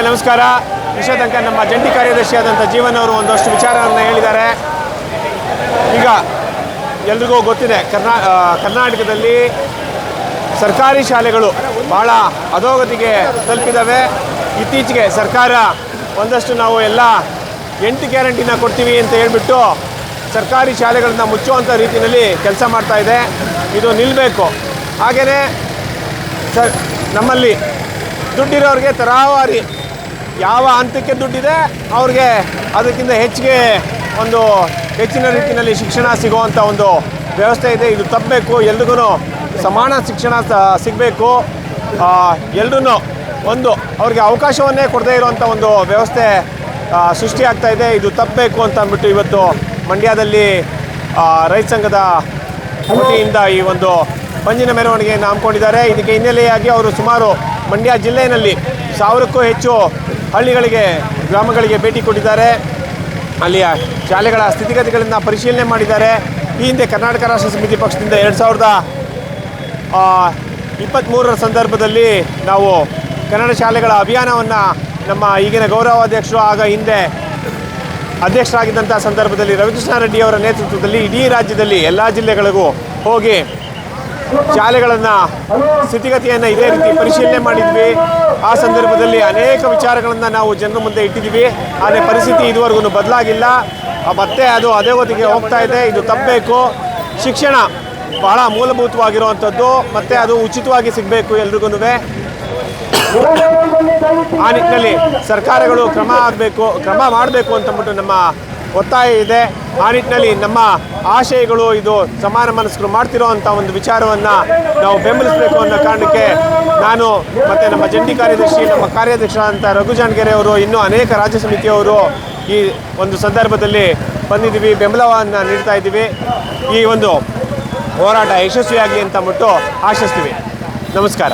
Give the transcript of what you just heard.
ನಮಸ್ಕಾರ. ಇಷ್ಟ ತನಕ ನಮ್ಮ ಜಂಟಿ ಕಾರ್ಯದರ್ಶಿಯಾದಂಥ ಜೀವನ್ ಅವರು ಒಂದಷ್ಟು ವಿಚಾರವನ್ನು ಹೇಳಿದ್ದಾರೆ. ಈಗ ಎಲ್ರಿಗೂ ಗೊತ್ತಿದೆ, ಕರ್ನಾಟಕದಲ್ಲಿ ಸರ್ಕಾರಿ ಶಾಲೆಗಳು ಭಾಳ ಅಧೋಗತಿಗೆ ತಲುಪಿದ್ದಾವೆ. ಇತ್ತೀಚೆಗೆ ಸರ್ಕಾರ ಒಂದಷ್ಟು ನಾವು ಎಲ್ಲ 8 ಗ್ಯಾರಂಟಿನ ಕೊಡ್ತೀವಿ ಅಂತ ಹೇಳ್ಬಿಟ್ಟು ಸರ್ಕಾರಿ ಶಾಲೆಗಳನ್ನ ಮುಚ್ಚುವಂಥ ರೀತಿಯಲ್ಲಿ ಕೆಲಸ ಮಾಡ್ತಾಯಿದೆ. ಇದು ನಿಲ್ಲಬೇಕು. ಹಾಗೆಯೇ ನಮ್ಮಲ್ಲಿ ದುಡ್ಡಿರೋರಿಗೆ ತರಾವಾರಿ ಯಾವ ಹಂತಕ್ಕೆ ದುಡ್ಡಿದೆ ಅವ್ರಿಗೆ ಅದಕ್ಕಿಂತ ಹೆಚ್ಚಿನ ರೀತಿಯಲ್ಲಿ ಶಿಕ್ಷಣ ಸಿಗುವಂಥ ಒಂದು ವ್ಯವಸ್ಥೆ ಇದೆ. ಇದು ತಪ್ಪಬೇಕು. ಎಲ್ರಿಗೂ ಸಮಾನ ಶಿಕ್ಷಣ ಸಿಗಬೇಕು. ಎಲ್ರೂ ಅವ್ರಿಗೆ ಅವಕಾಶವನ್ನೇ ಕೊಡದೇ ಇರುವಂಥ ಒಂದು ವ್ಯವಸ್ಥೆ ಸೃಷ್ಟಿಯಾಗ್ತಾ ಇದೆ. ಇದು ತಪ್ಪಬೇಕು ಅಂತ ಅಂದ್ಬಿಟ್ಟು ಇವತ್ತು ಮಂಡ್ಯದಲ್ಲಿ ರೈತ ಸಂಘದ ವತಿಯಿಂದ ಈ ಒಂದು ಪಂಜಿನ ಮೆರವಣಿಗೆಯನ್ನು ಹಮ್ಮಿಕೊಂಡಿದ್ದಾರೆ. ಇದಕ್ಕೆ ಹಿನ್ನೆಲೆಯಾಗಿ ಅವರು ಸುಮಾರು ಮಂಡ್ಯ ಜಿಲ್ಲೆಯಲ್ಲಿ 1000ಕ್ಕೂ ಹೆಚ್ಚು ಹಳ್ಳಿಗಳಿಗೆ, ಗ್ರಾಮಗಳಿಗೆ ಭೇಟಿ ಕೊಟ್ಟಿದ್ದಾರೆ. ಅಲ್ಲಿಯ ಶಾಲೆಗಳ ಸ್ಥಿತಿಗತಿಗಳನ್ನು ಪರಿಶೀಲನೆ ಮಾಡಿದ್ದಾರೆ. ಈ ಹಿಂದೆ ಕರ್ನಾಟಕ ರಾಷ್ಟ್ರ ಸಮಿತಿ ಪಕ್ಷದಿಂದ 2023ರ ಸಂದರ್ಭದಲ್ಲಿ ನಾವು ಕನ್ನಡ ಶಾಲೆಗಳ ಅಭಿಯಾನವನ್ನು ನಮ್ಮ ಈಗಿನ ಗೌರವಾಧ್ಯಕ್ಷರು ಆಗ ಹಿಂದೆ ಅಧ್ಯಕ್ಷರಾಗಿದ್ದಂಥ ಸಂದರ್ಭದಲ್ಲಿ ರವಿಕೃಷ್ಣ ರೆಡ್ಡಿ ಅವರ ನೇತೃತ್ವದಲ್ಲಿ ಇಡೀ ರಾಜ್ಯದಲ್ಲಿ ಎಲ್ಲ ಜಿಲ್ಲೆಗಳಿಗೂ ಹೋಗಿ ಶಾಲೆಗಳನ್ನು ಸ್ಥಿತಿಗತಿಯನ್ನು ಇದೇ ರೀತಿ ಪರಿಶೀಲನೆ ಮಾಡಿದ್ವಿ. ಆ ಸಂದರ್ಭದಲ್ಲಿ ಅನೇಕ ವಿಚಾರಗಳನ್ನು ನಾವು ಜನರ ಮುಂದೆ ಇಟ್ಟಿದ್ದೀವಿ. ಆದರೆ ಪರಿಸ್ಥಿತಿ ಇದುವರೆಗೂ ಬದಲಾಗಿಲ್ಲ. ಮತ್ತೆ ಅದು ಅದೇ ಹೊತ್ತಿಗೆ ಹೋಗ್ತಾ ಇದೆ. ಇದು ತಪ್ಪಬೇಕು. ಶಿಕ್ಷಣ ಬಹಳ ಮೂಲಭೂತವಾಗಿರುವಂಥದ್ದು, ಮತ್ತು ಅದು ಉಚಿತವಾಗಿ ಸಿಗಬೇಕು ಎಲ್ರಿಗೂ. ಆ ನಿಟ್ಟಿನಲ್ಲಿ ಸರ್ಕಾರಗಳು ಕ್ರಮ ಮಾಡಬೇಕು ಅಂತಂದ್ಬಿಟ್ಟು ನಮ್ಮ ಒತ್ತಾಯ ಇದೆ. ಆ ನಿಟ್ಟಿನಲ್ಲಿ ನಮ್ಮ ಆಶಯಗಳು ಇದು ಸಮಾನ ಮನಸ್ಕರು ಮಾಡ್ತಿರೋ ಅಂಥ ಒಂದು ವಿಚಾರವನ್ನು ನಾವು ಬೆಂಬಲಿಸಬೇಕು ಅನ್ನೋ ಕಾರಣಕ್ಕೆ ನಾನು ಮತ್ತು ನಮ್ಮ ಜಂಟಿ ಕಾರ್ಯದರ್ಶಿ, ನಮ್ಮ ಕಾರ್ಯಾಧ್ಯಕ್ಷರಾದಂಥ ರಘು ಜಾಣಗೆರೆ ಅವರು, ಇನ್ನೂ ಅನೇಕ ರಾಜ್ಯ ಸಮಿತಿಯವರು ಈ ಒಂದು ಸಂದರ್ಭದಲ್ಲಿ ಬಂದಿದ್ದೀವಿ, ಬೆಂಬಲವನ್ನು ನೀಡ್ತಾ ಇದ್ದೀವಿ. ಈ ಒಂದು ಹೋರಾಟ ಯಶಸ್ವಿಯಾಗಲಿ ಅಂತ ಅಂದ್ಬಿಟ್ಟು ಆಶಿಸ್ತೀವಿ. ನಮಸ್ಕಾರ.